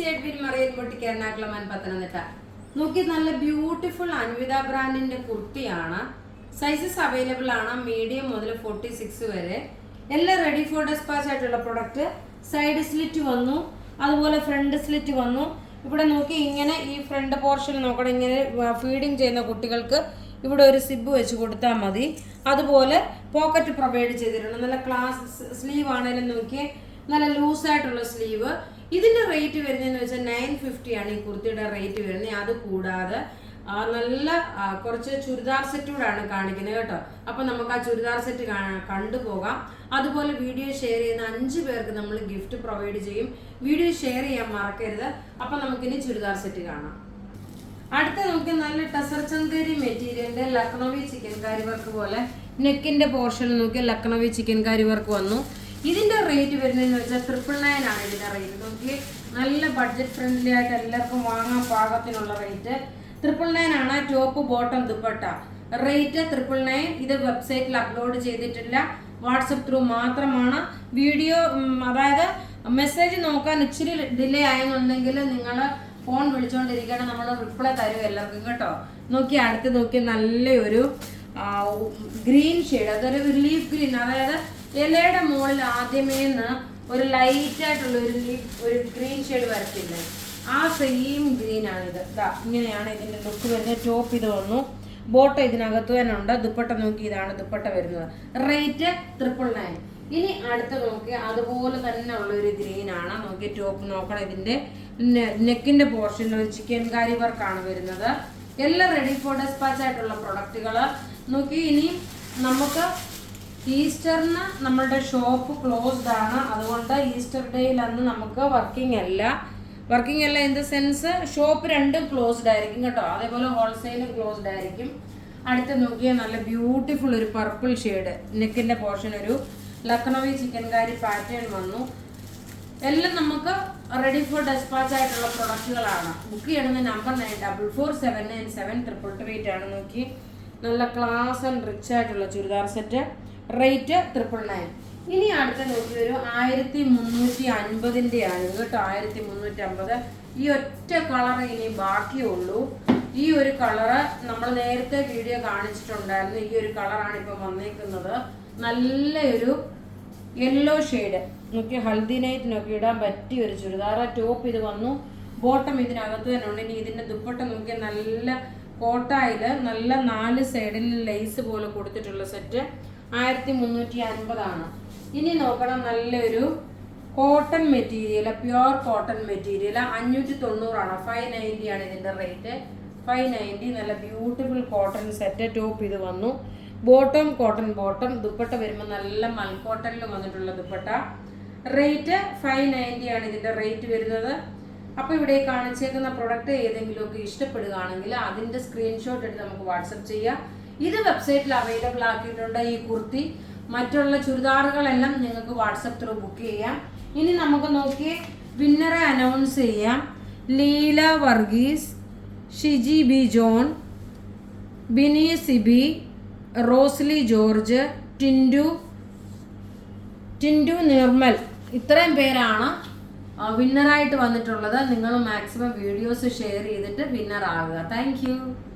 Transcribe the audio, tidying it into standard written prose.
Easy Edwin marine boutique Ernakulam and Pathanamthitta. നോക്കി നല്ല beautiful Anvitha ബ്രാൻഡിന്റെ കുർത്തിയാണ്. സൈസസ് അവൈലബിൾ ആണ് മീഡിയം മുതൽ 46 വരെ. എല്ലാം റെഡി ഫോർ ഡെസ്പാച്ച് ആയിട്ടുള്ള പ്രൊഡക്റ്റ്. സൈഡ് സ്ലിറ്റ് വന്നു, അതുപോലെ ഫ്രണ്ട് സ്ലിറ്റ് വന്നു. ഇവിടെ നോക്കി ഇങ്ങനെ ഈ ഫ്രണ്ട് പോർഷൻ നോക്കണം, ഇങ്ങനെ ഫീഡിങ് ചെയ്യുന്ന കുട്ടികൾക്ക് ഇവിടെ ഒരു സിബ് വെച്ച് കൊടുത്താൽ മതി. അതുപോലെ പോക്കറ്റ് പ്രൊവൈഡ് ചെയ്തിട്ടുണ്ട്. നല്ല ക്ലാസ് സ്ലീവ് ആണെങ്കിലും നോക്കിയേ, നല്ല ലൂസായിട്ടുള്ള സ്ലീവ്. ഇതിൻ്റെ റേറ്റ് വരുന്നതെന്ന് വെച്ചാൽ 950 ആണ് ഈ കുർത്തിയുടെ റേറ്റ് വരുന്നത്. അത് കൂടാതെ നല്ല കുറച്ച് ചുരിദാർ സെറ്റൂടാണ് കാണിക്കുന്നത് കേട്ടോ. അപ്പം നമുക്ക് ആ ചുരിദാർ സെറ്റ് കണ്ടുപോകാം. അതുപോലെ വീഡിയോ ഷെയർ ചെയ്യുന്ന 5 പേർക്ക് നമ്മൾ ഗിഫ്റ്റ് പ്രൊവൈഡ് ചെയ്യും. വീഡിയോ ഷെയർ ചെയ്യാൻ മറക്കരുത്. അപ്പം നമുക്കിനി ചുരിദാർ സെറ്റ് കാണാം. അടുത്ത നമുക്ക് നല്ല ടസർ ചന്തേരി മെറ്റീരിയലിന്റെ ലക്നവി ചിക്കൻകാരി വർക്ക് പോലെ നെക്കിന്റെ പോർഷൻ നോക്കി ലക്നവി ചിക്കൻകാരി വർക്ക് വന്നു. ഇതിന്റെ റേറ്റ് വരുന്നതെന്ന് വെച്ചാൽ 999 ആണ് ഇതിന്റെ റേറ്റ്. നോക്കി നല്ല ബഡ്ജറ്റ് ഫ്രണ്ട്ലി ആയിട്ട് എല്ലാവർക്കും വാങ്ങാൻ പാകത്തിനുള്ള റേറ്റ് 999 ആണ്. Top bottom dupatta rate 999. ഇത് വെബ്സൈറ്റിൽ അപ്ലോഡ് ചെയ്തിട്ടില്ല, വാട്സപ്പ് ത്രൂ മാത്രമാണ്. വീഡിയോ അതായത് മെസ്സേജ് നോക്കാൻ ഇച്ചിരി ഡിലേ ആയെന്നുണ്ടെങ്കിൽ നിങ്ങൾ ഫോൺ വിളിച്ചുകൊണ്ടിരിക്കണം, നമ്മൾ റിപ്ലൈ തരും എല്ലാവർക്കും കേട്ടോ. നോക്കി അടുത്ത് നോക്കി നല്ലൊരു ഗ്രീൻ ഷെയ്ഡ്, അതൊരു ലീഫ് ഗ്രീൻ, അതായത് ഇലയുടെ മുകളിൽ ആദ്യമേ ഒരു ലൈറ്റ് ആയിട്ടുള്ള ഒരു ഗ്രീൻ ഷെയ്ഡ് വരത്തില്ലേ, ആ സെയിം ഗ്രീൻ ആണിത്. ഇങ്ങനെയാണ് ഇതിന്റെ ലുക്ക് വരുന്നത്. ടോപ്പ് ഇത് വന്നു, ബോട്ടം ഇതിനകത്ത് തന്നെ ഉണ്ട്. ദുപ്പട്ട നോക്കി ഇതാണ് ദുപ്പട്ട വരുന്നത്. റേറ്റ് 999. ഇനി അടുത്ത് നോക്കി അതുപോലെ തന്നെ ഉള്ള ഒരു ഗ്രീൻ ആണ്. നോക്കി ടോപ്പ് നോക്കണം, ഇതിന്റെ നെക്കിന്റെ പോർഷനിൽ ഒരു ചിക്കൻകാരി വർക്കാണ് വരുന്നത്. എല്ലാം റെഡി ഫോർ ഡെസ്പാച്ച് ആയിട്ടുള്ള പ്രൊഡക്റ്റുകൾ നോക്കി. ഇനി നമുക്ക് ഈസ്റ്ററിന് നമ്മളുടെ ഷോപ്പ് ക്ലോസ്ഡ് ആണ്, അതുകൊണ്ട് ഈസ്റ്റർ ഡേയിൽ അന്ന് നമുക്ക് വർക്കിംഗ് അല്ല ഇൻ ദ സെൻസ് ഷോപ്പ് രണ്ടും ക്ലോസ്ഡ് ആയിരിക്കും കേട്ടോ. അതേപോലെ ഹോൾസെയിലും ക്ലോസ്ഡ് ആയിരിക്കും. അടുത്ത് നോക്കിയാൽ നല്ല ബ്യൂട്ടിഫുൾ ഒരു പർപ്പിൾ ഷെയ്ഡ് നെക്കിന്റെ പോർഷൻ, ഒരു ലക്നവി ചിക്കൻകാരി പാറ്റേൺ വന്നു. എല്ലാം നമുക്ക് റെഡി ഫോർ ഡെസ്പാച്ച് ആയിട്ടുള്ള പ്രൊഡക്റ്റുകളാണ്. ബുക്ക് ചെയ്യണമെന്ന നമ്പർ 944797 ആണ്. നോക്കി നല്ല ക്ലാസ് ആൻഡ് റിച്ച് ആയിട്ടുള്ള ചുരിദാർ സെറ്റ്. റേറ്റ് 999. ഇനി അടുത്ത നോക്കി ഒരു 1350 ആണ് കേട്ടോ. 1350. ഈ ഒറ്റ കളർ ഇനി ബാക്കിയുള്ളൂ. ഈ ഒരു കളറ് നമ്മൾ നേരത്തെ വീഡിയോ കാണിച്ചിട്ടുണ്ടായിരുന്നു. ഈ ഒരു കളറാണ് ഇപ്പം വന്നേക്കുന്നത്. നല്ലൊരു യെല്ലോ ഷെയ്ഡ് നോക്കി, ഹൽദി നൈറ്റിനൊക്കെ ഇടാൻ പറ്റിയ ഒരു ചുരിദാർ. ടോപ്പ് ഇത് വന്നു, ബോട്ടം ഇതിനകത്ത് തന്നെ ഉണ്ട്. ഇനി ഇതിന്റെ ദുപ്പട്ട നോക്കി നല്ല കോട്ടായിൽ നല്ല 4 സൈഡിൽ ലേസ് പോലെ കൊടുത്തിട്ടുള്ള സെറ്റ് 1350 ആണ്. ഇനി നോക്കണം നല്ലൊരു cotton material, pure cotton material 590 ആണ്. 590 ആണ് ഇതിന്റെ റേറ്റ്. 590. നല്ല ബ്യൂട്ടിഫുൾ കോട്ടൺ സെറ്റ്. ടോപ്പ് ഇത് വന്നു, ബോട്ടം കോട്ടൺ ബോട്ടം. ദുപ്പട്ട വരുമ്പോൾ നല്ല മൽക്കോട്ടണിൽ വന്നിട്ടുള്ള ദുപ്പട്ട. റേറ്റ് 590 ആണ് ഇതിന്റെ റേറ്റ് വരുന്നത്. അപ്പോൾ ഇവിടെ കാണിച്ചേക്കുന്ന പ്രൊഡക്റ്റ് ഏതെങ്കിലുമൊക്കെ ഇഷ്ടപ്പെടുകയാണെങ്കിൽ അതിന്റെ സ്ക്രീൻഷോട്ട് എടുത്ത് നമുക്ക് വാട്സപ്പ് ചെയ്യാം. ഇത് വെബ്സൈറ്റിൽ അവൈലബിൾ ആക്കിയിട്ടുണ്ട് ഈ കുർത്തി. മറ്റുള്ള ചുരിദാറുകളെല്ലാം നിങ്ങൾക്ക് വാട്സപ്പ് ത്രൂ ബുക്ക് ചെയ്യാം. ഇനി നമുക്ക് നോക്കി വിന്നറെ അനൗൺസ് ചെയ്യാം. Leela Varghese, Shiji B John, Bini Sibi, Rosly George, Tindu Nirmal, ഇത്രയും പേരാണ് വിന്നറായിട്ട് വന്നിട്ടുള്ളത്. നിങ്ങൾ മാക്സിമം വീഡിയോസ് ഷെയർ ചെയ്തിട്ട് വിന്നർ ആകുക. താങ്ക്